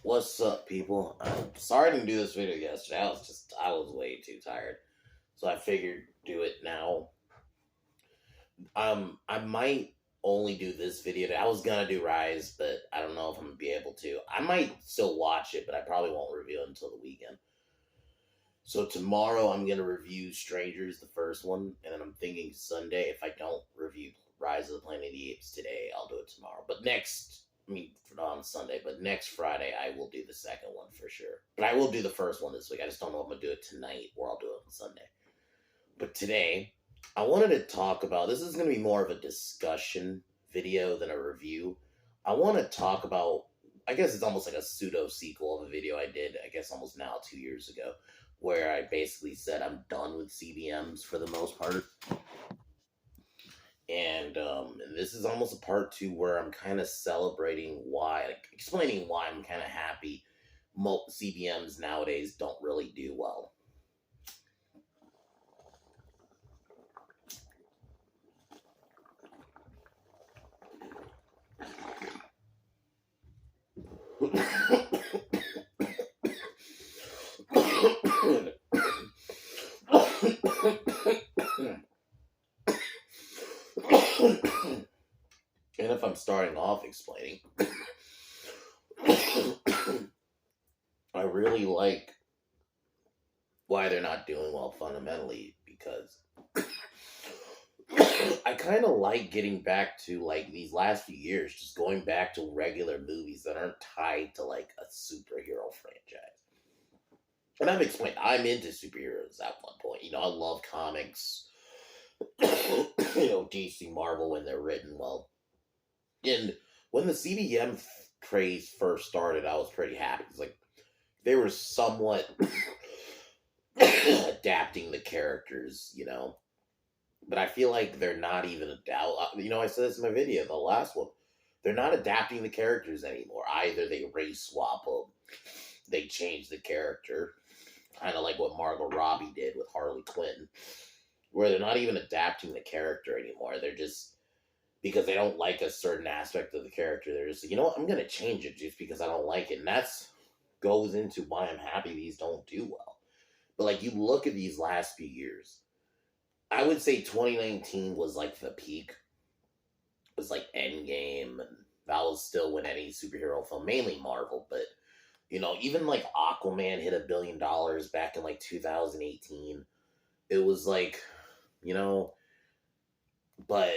What's up, people? I'm sorry I didn't do this video yesterday. I was way too tired, so I figured do it now. I might only do this video. I was gonna do Rise, but I don't know if I'm gonna be able to. I might still watch it, but I probably won't review it until the weekend. So tomorrow I'm gonna review Strangers, the first one, and then I'm thinking Sunday, if I don't review Rise of the Planet of the Apes today, I'll do it tomorrow. But not on Sunday, but next Friday I will do the second one for sure. But I will do the first one this week. I just don't know if I'm gonna do it tonight or I'll do it on Sunday. But today, I wanted to talk about, this is gonna be more of a discussion video than a review. I want to talk about, I guess it's almost like a pseudo sequel of a video I did, I guess almost now 2 years ago, where I basically said I'm done with CBMs for the most part. And this is almost a part 2 where I'm kind of celebrating why, like explaining why I'm kind of happy CBMs nowadays don't really do well. And if I'm starting off explaining, I really like why they're not doing well fundamentally, because I kind of like getting back to, like, these last few years, just going back to regular movies that aren't tied to, like, a superhero franchise. And I've explained, I'm into superheroes at one point. You know, I love comics. DC, Marvel, when they're written well. And when the CBM craze first started, I was pretty happy. It's like, they were somewhat adapting the characters, you know. But I feel like they're not even I said this in my video, the last one. They're not adapting the characters anymore. Either they race swap them, they change the character, kind of like what Margot Robbie did with Harley Quinn, where they're not even adapting the character anymore. They're just, because they don't like a certain aspect of the character, they're just, you know what, I'm going to change it just because I don't like it. And that's goes into why I'm happy these don't do well. But, like, you look at these last few years, I would say 2019 was, like, the peak. It was, like, Endgame, and that was still when any superhero film, mainly Marvel, but, you know, even, like, Aquaman hit $1 billion back in, like, 2018. It was, like, you know, but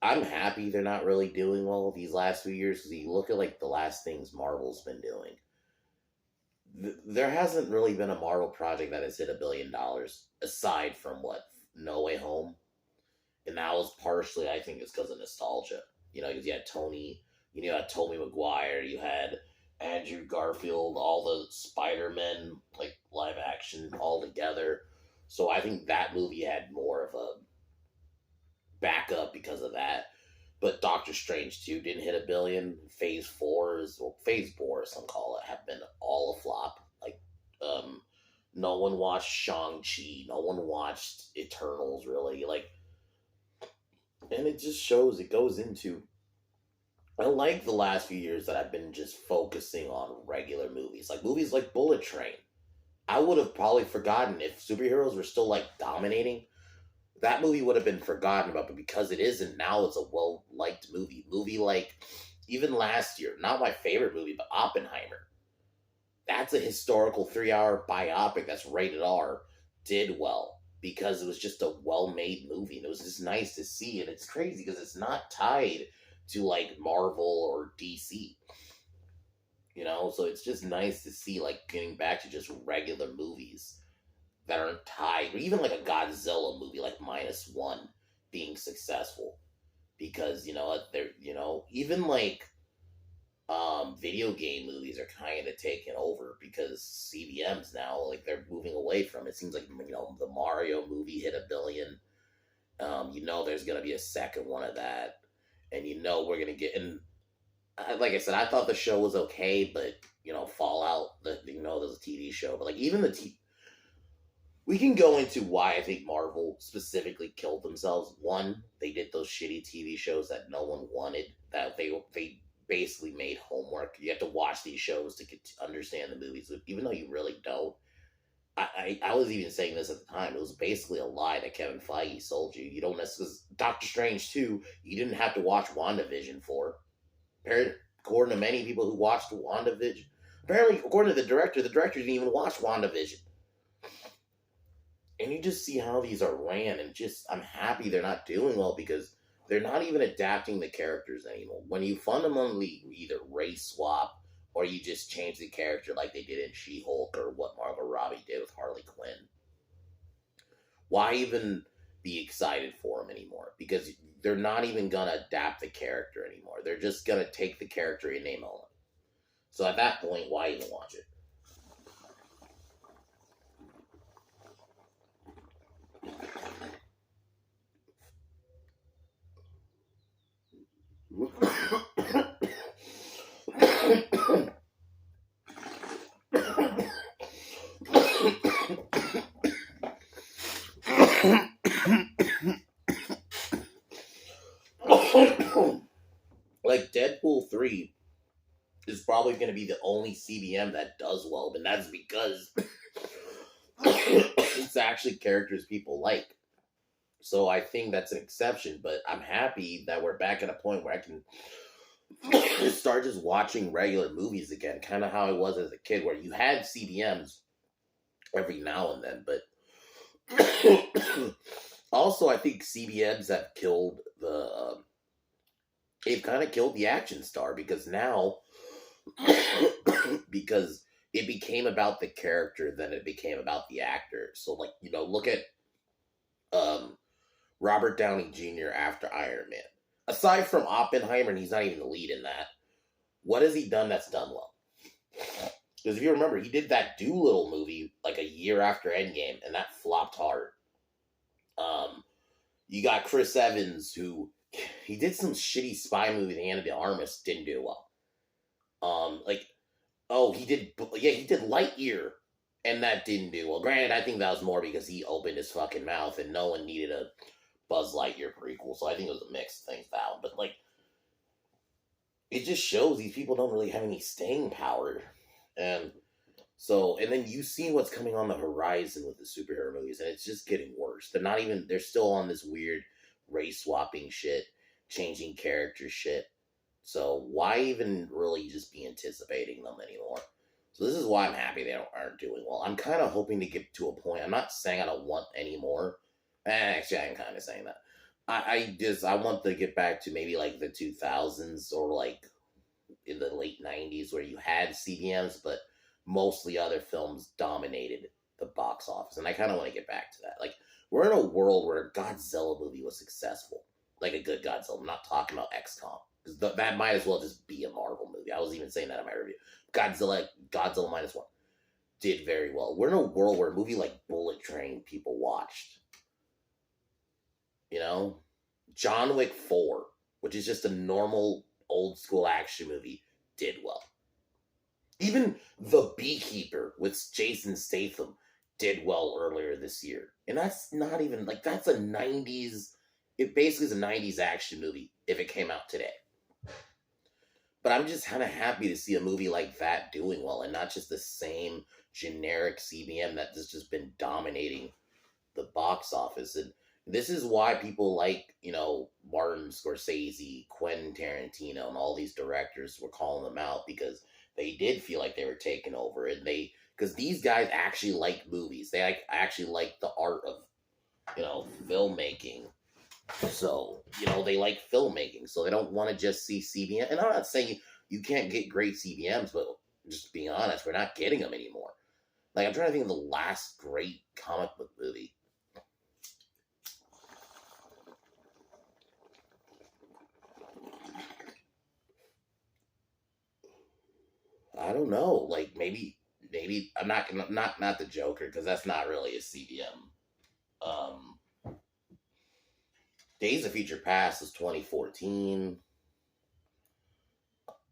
I'm happy they're not really doing well these last few years, because you look at, like, the last things Marvel's been doing. There hasn't really been a Marvel project that has hit $1 billion, aside from, No Way Home. And that was partially, I think, it's because of nostalgia. You know, because you had Tobey Maguire, you had Andrew Garfield, all the Spider-Men, like, live action all together. So I think that movie had more of a backup because of that. But Doctor Strange 2 didn't hit $1 billion. Phase 4, some call it, have been all a flop. Like, no one watched Shang-Chi. No one watched Eternals, really. Like, and it just shows, it goes into, I like the last few years that I've been just focusing on regular movies. Like, movies like Bullet Train. I would have probably forgotten if superheroes were still, like, dominating. That movie would have been forgotten about, but because it isn't, now it's a well-liked movie. Movie like, even last year, not my favorite movie, but Oppenheimer. That's a historical 3-hour biopic that's rated R. Did well, because it was just a well-made movie, and it was just nice to see. And it's crazy, because it's not tied to, like, Marvel or DC. You know, so it's just nice to see, like, getting back to just regular movies that aren't tied, or even like a Godzilla movie like -1 being successful, because, you know, they're, you know, even like video game movies are kind of taking over, because CBMs now, like, they're moving away from it. It seems like, you know, the Mario movie hit $1 billion. You know, there's gonna be a second one of that, and you know we're gonna get. And like I said, I thought the show was okay, but, you know, Fallout, there's a TV show, but, like, even we can go into why I think Marvel specifically killed themselves. One, they did those shitty TV shows that no one wanted, that they basically made homework. You have to watch these shows to get to understand the movies, even though you really don't. I was even saying this at the time. It was basically a lie that Kevin Feige sold you. You don't necessarily. Doctor Strange 2, you didn't have to watch WandaVision for. According to many people who watched WandaVision, apparently, according to the director didn't even watch WandaVision. And you just see how these are ran, and just, I'm happy they're not doing well because they're not even adapting the characters anymore. When you fundamentally either race swap or you just change the character like they did in She-Hulk or what Margot Robbie did with Harley Quinn, why even be excited for them anymore? Because they're not even going to adapt the character anymore. They're just going to take the character and name only. So at that point, why even watch it? Like Deadpool 3 is probably going to be the only CBM that does well, but that's because it's actually characters people like. So I think that's an exception, but I'm happy that we're back at a point where I can start just watching regular movies again, kind of how I was as a kid, where you had CBMs every now and then, but also I think CBMs have killed they've kind of killed the action star because now, because it became about the character than it became about the actor. So, like, look at um, Robert Downey Jr. after Iron Man. Aside from Oppenheimer, and he's not even the lead in that, what has he done that's done well? Because if you remember, he did that Doolittle movie like a year after Endgame, and that flopped hard. You got Chris Evans, who he did some shitty spy movie, The Ana de Armas, didn't do well. He did Lightyear, and that didn't do well. Granted, I think that was more because he opened his fucking mouth, and no one needed a Buzz Lightyear prequel, so I think it was a mix of things down. But it just shows these people don't really have any staying power, and then you see what's coming on the horizon with the superhero movies, and it's just getting worse. They're still on this weird race swapping shit, changing character shit. So why even really just be anticipating them anymore? So this is why I'm happy they aren't doing well. I'm kind of hoping to get to a point. I'm not saying I don't want any more. Actually, I'm kind of saying that. I want to get back to maybe like the 2000s or like in the late 90s where you had CBMs, but mostly other films dominated the box office. And I kind of want to get back to that. Like, we're in a world where a Godzilla movie was successful. Like a good Godzilla. I'm not talking about XCOM. Because that might as well just be a Marvel movie. I was even saying that in my review. Godzilla -1 did very well. We're in a world where a movie like Bullet Train people watched. John Wick 4, which is just a normal old school action movie, did well. Even The Beekeeper with Jason Statham did well earlier this year. And that's not even, that's a 90s, it basically is a 90s action movie if it came out today. But I'm just kind of happy to see a movie like that doing well and not just the same generic CBM that has just been dominating the box office. And this is why people like, Martin Scorsese, Quentin Tarantino, and all these directors were calling them out because they did feel like they were taking over. And because these guys actually like movies. They actually like the art of, filmmaking. So, they like filmmaking, so they don't want to just see CBM. And I'm not saying you can't get great CBMs, but just being honest, we're not getting them anymore. Like, I'm trying to think of the last great comic book movie. I don't know. Like, maybe I'm not the Joker, because that's not really a CBM. Days of Future Past is 2014.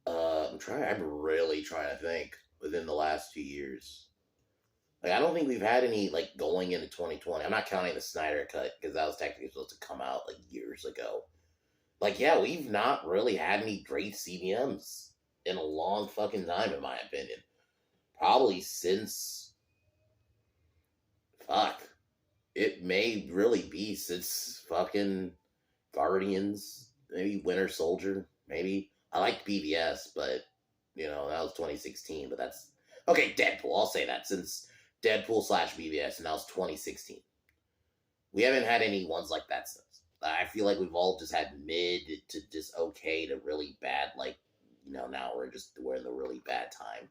I'm really trying to think within the last 2 years. Like, I don't think we've had any, going into 2020. I'm not counting the Snyder Cut, because that was technically supposed to come out, years ago. Like, yeah, we've not really had any great CBMs in a long fucking time, in my opinion. Probably since, fuck, it may really be since fucking Guardians, maybe Winter Soldier, maybe. I liked BVS, but, that was 2016, but that's, okay, Deadpool, I'll say that, since Deadpool slash BVS, and that was 2016. We haven't had any ones like that since. I feel like we've all just had mid to just okay to really bad. Like, now we're in the really bad time.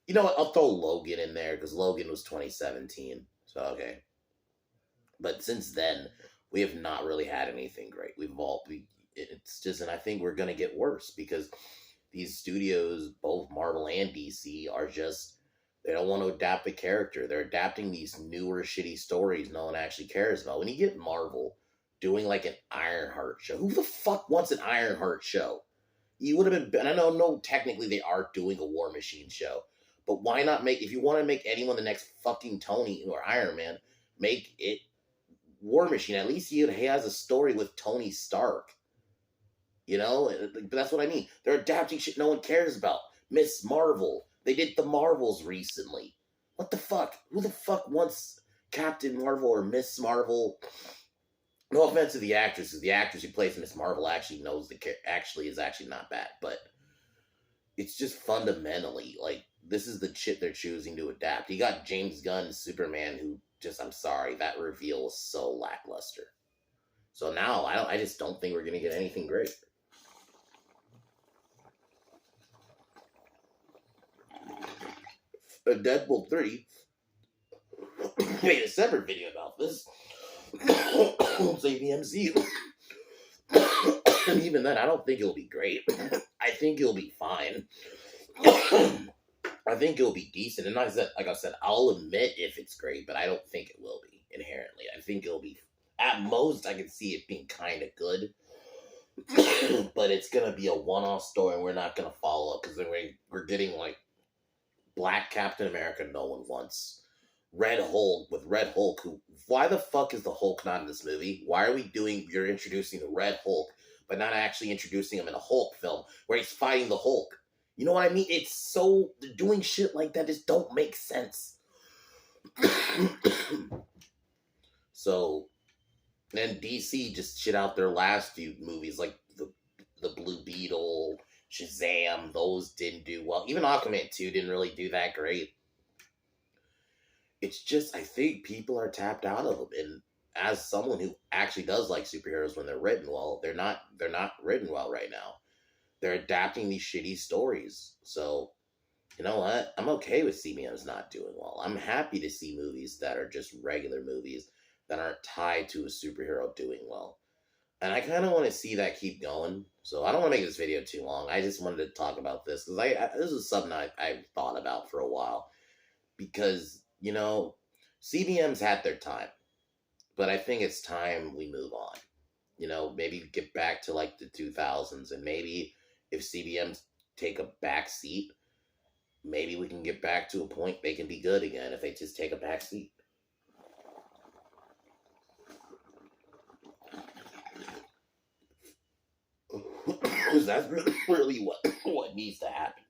You know what? I'll throw Logan in there because Logan was 2017. So okay, but since then we have not really had anything great. It's just, and I think we're gonna get worse because these studios, both Marvel and DC, are just, they don't want to adapt the character. They're adapting these newer shitty stories no one actually cares about. When you get Marvel doing like an Ironheart show, who the fuck wants an Ironheart show? You would have been, and I know, no, technically they are doing a War Machine show, but why not if you want to make anyone the next fucking Tony or Iron Man, make it War Machine. At least he has a story with Tony Stark. But that's what I mean. They're adapting shit no one cares about. Miss Marvel. They did the Marvels recently. What the fuck? Who the fuck wants Captain Marvel or Miss Marvel? No offense to the actress, because the actress who plays Miss Marvel actually knows is actually not bad, but it's just fundamentally like this is the shit they're choosing to adapt. You got James Gunn's Superman, who just, I'm sorry, that reveal was so lackluster. So now I just don't think we're gonna get anything great. Deadpool 3 made a separate video about this. Save the MCU. And even then, I don't think it'll be great. I think it'll be fine. I think it'll be decent. And like I said, I'll admit if it's great, but I don't think it will be inherently. I think it'll be, at most, I can see it being kind of good. But it's going to be a one-off story, and we're not going to follow up because we're getting like Black Captain America no one wants. Red Hulk, why the fuck is the Hulk not in this movie? Why are you're introducing the Red Hulk, but not actually introducing him in a Hulk film where he's fighting the Hulk? You know what I mean? It's so, doing shit like that just don't make sense. So, then DC just shit out their last few movies, like the Blue Beetle, Shazam, those didn't do well. Even Aquaman 2 didn't really do that great. It's just, I think people are tapped out of them. And as someone who actually does like superheroes when they're written well, they're not written well right now. They're adapting these shitty stories. So, you know what? I'm okay with CBMs not doing well. I'm happy to see movies that are just regular movies that aren't tied to a superhero doing well. And I kind of want to see that keep going. So I don't want to make this video too long. I just wanted to talk about this because this is something I've thought about for a while. Because, CBMs had their time. But I think it's time we move on. Maybe get back to like the 2000s. And maybe if CBMs take a back seat, maybe we can get back to a point they can be good again if they just take a back seat. Because that's really what needs to happen.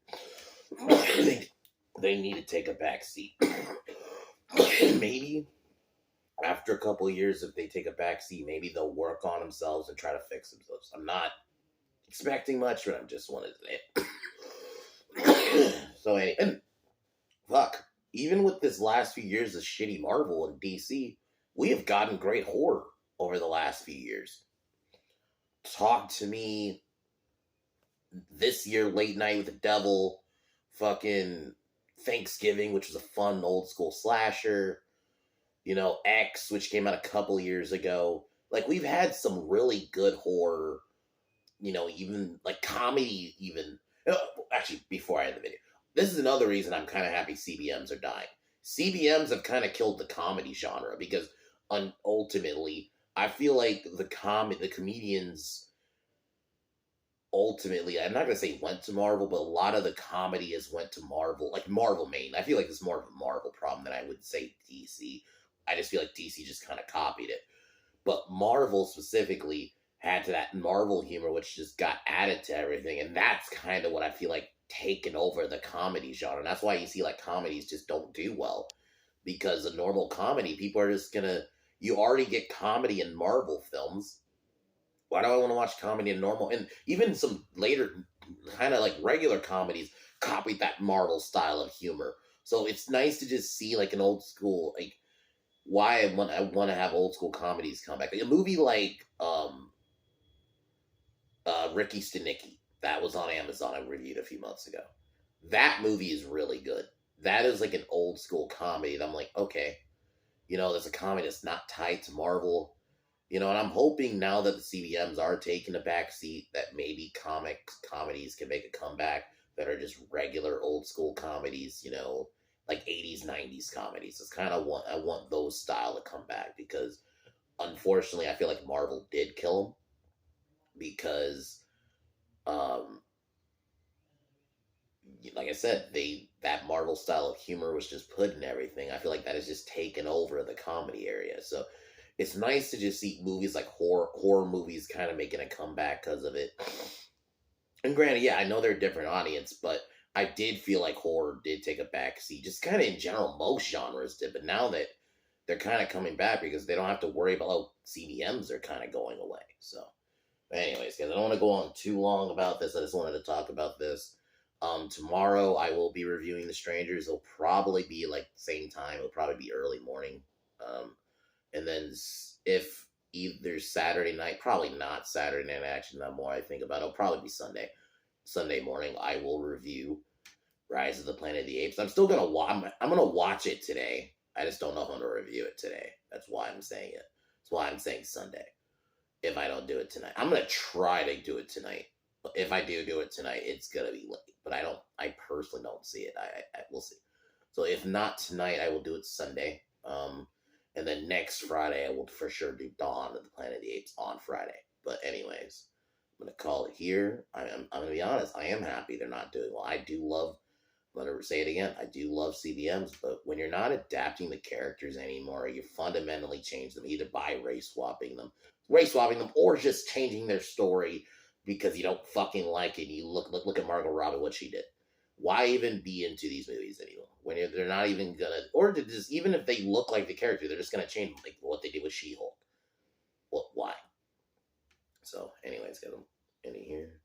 They need to take a back seat. Maybe after a couple of years, if they take a back seat, maybe they'll work on themselves and try to fix themselves. I'm not expecting much, but I'm just wanted to say. So anyway, and fuck, even with this last few years of shitty Marvel and DC, we have gotten great horror over the last few years. Talk to Me, this year, Late Night with the Devil, fucking Thanksgiving, which was a fun old school slasher, X, which came out a couple years ago. Like, we've had some really good horror, even like comedy, even. Actually, before I end the video, this is another reason I'm kind of happy CBMs are dying. CBMs have kind of killed the comedy genre because ultimately, I feel like the comedians ultimately, I'm not going to say went to Marvel, but a lot of the comedy has went to Marvel, like Marvel main. I feel like it's more of a Marvel problem than I would say DC. I just feel like DC just kind of copied it. But Marvel specifically had to that Marvel humor, which just got added to everything, and that's kind of what I feel like taken over the comedy genre. And that's why you see like comedies just don't do well, because a normal comedy, people are just gonna. You already get comedy in Marvel films. Why do I want to watch comedy in normal? And even some later kind of like regular comedies copied that Marvel style of humor. So it's nice to just see like an old school like why I want to have old school comedies come back. Like a movie like Ricky Stenicki that was on Amazon I reviewed a few months ago. That movie is really good. That is like an old school comedy that I'm like, okay, there's a comedy that's not tied to Marvel. And I'm hoping now that the CBMs are taking a back seat that maybe comedies can make a comeback that are just regular old school comedies, like 80s, 90s comedies. It's kind of I want those style to come back because unfortunately I feel like Marvel did kill them because um like I said, that Marvel style of humor was just put in everything. I feel like that has just taken over the comedy area. So it's nice to just see movies like horror movies kind of making a comeback because of it. And granted, yeah, I know they're a different audience, but I did feel like horror did take a back seat. Just kind of in general, most genres did. But now that they're kind of coming back because they don't have to worry about CDMs are kind of going away. So, anyways, guys, I don't want to go on too long about this. I just wanted to talk about this. Tomorrow I will be reviewing The Strangers. It'll probably be like same time. It'll probably be early morning. And then if either Saturday night, probably not Saturday night action. The more I think about it, it'll probably be Sunday. Sunday morning, I will review Rise of the Planet of the Apes. I'm still gonna I'm gonna watch it today. I just don't know if I'm gonna review it today. That's why I'm saying it. That's why I'm saying Sunday. If I don't do it tonight, I'm gonna try to do it tonight. But if I do it tonight, it's gonna be late. But I don't. I personally don't see it. I will see. So if not tonight, I will do it Sunday. And then next Friday, I will for sure do Dawn of the Planet of the Apes on Friday. But anyways, I'm gonna call it here. I'm gonna be honest. I am happy they're not doing well. I do love. I'm gonna say it again. I do love CBMs, but when you're not adapting the characters anymore, you fundamentally change them either by race swapping them, or just changing their story because you don't fucking like it. You look at Margot Robbie, what she did. Why even be into these movies anymore when they're not even gonna, or to just even if they look like the character, they're just gonna change like what they did with She-Hulk. Why? So, anyways, get them in here.